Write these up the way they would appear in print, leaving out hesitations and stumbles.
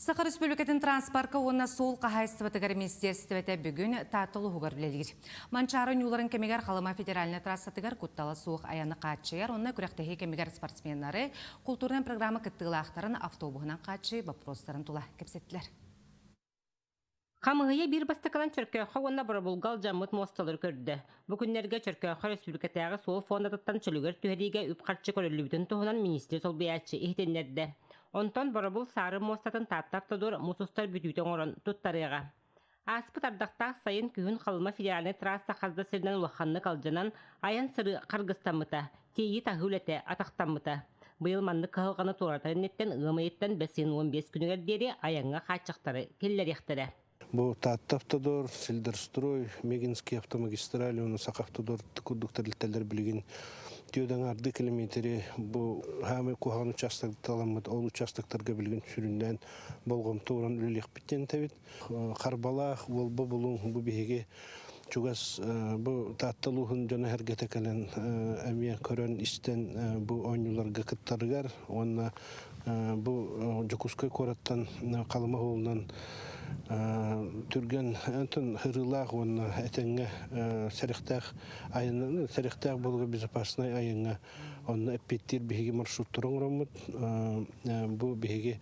Сақыр Республикатын транспарка онна сол қағайыстыватығар министерстветі бүгін татылы ғуғар білелгер. Манчарын юларын кемегер қалыма федеральны трассатығар күтталы суық аяны қатшығар, онна күректегі кемегер спортсменлары культурный программа кіттігілақтарын автобуғынан қатшы бапростарын тұла кепсеттілер. Қамығыя бір бастықалан Чөркөйққа онна бұрабылғал жамыт мосталыр көрді. Бүкіндерге Чөркөйққа республикатағы сол фондатыттан чөлігер түйеріге үп қатшы көрілібітін тұғынан министр сол бейатшы ихтенлерді. Онтон бұрабыл сары мостатын таптаптадыр мұсыстар бүтүйтен орын тұттарыға. Аспыт ардақтақ сайын күйін қалыма федеральный трасса қазда сірінен ұлаққанны қалжанан аян сыры қарғыстамыта, кейі тағылеті атақтамыта. Бұйыл манны қағылғаны торатарынеттен ғымайеттен 5-15 күнігер дері аянға қатшықтары келлер ектірі. Бу Таптавтодор, Сельдерстрой, Мегинский автомагистрали, у нас автодор кондукторлер билген. Тиодан арды километри бу хамы кухан участок таламыт, ол участоктарга билген сүрүндөн болгом тоорун үлелек биттен табит. Карбалах, ол бу булун бу беге чугас бу таттылуун жана хергетекелен эмия көрөн истен бу оюларга кыттаргар, онна бу Жокускай кораттан калыма болунан түрген антон хырылах он этеңге сәрихтах айны сәрихтах болга безопасный айынга он эппеттер биге маршруттарын ромут бу биге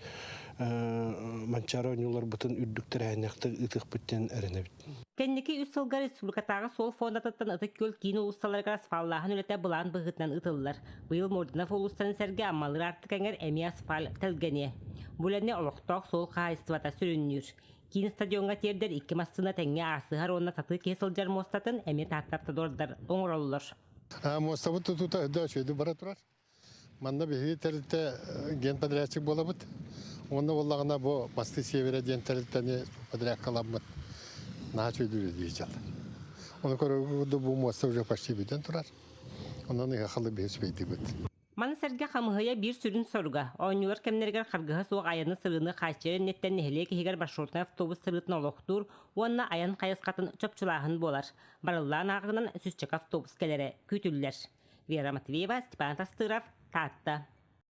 манчаронюлар бутын үрдүктер айнакты ытык биттен эренебит. Кенники үсілгі республикатағы сол фондатыттан ытык көл кейін ұлысталарға асфаллағын өлеті бұлан бұғытынан ұтылылар. Бұйыл Мордынов ұлыстан сәрге аммалыр артықаңар әме асфал тәлгене. Бұләне олықтақ сол қағайыстывата сүріннүр. Кейін стадионға тердер 2 мастына тәңге асығар онына саты кесілжар мостатын әме тартаптадордар оңыролылар. Мостабы тұтута өйді бара тұрар. Манда бейгі тәрілті ген подрядчик болабыд. Оны олағына бұл масты севере ген тәрілтіне подряд қалабыд. Нач өйді дейчал. Оны көрі бұл моста уже почти бүйден тұрар. Онын иғақылы бейс бейді бұд. Маны сәрге қамығыя бір сүрін сорға. Ойнылар кәмнергер қарғыға соқ аяны сырыны қайчары неттен нехеле кегер маршрутна автобус сырытын олықтыр, онына аян қайысқатын чөпчілағын болар. Барыллан ағынан сүзчек автобус кәлері күтілілер. Вера Матвеева, Степан Тастыров, Татта.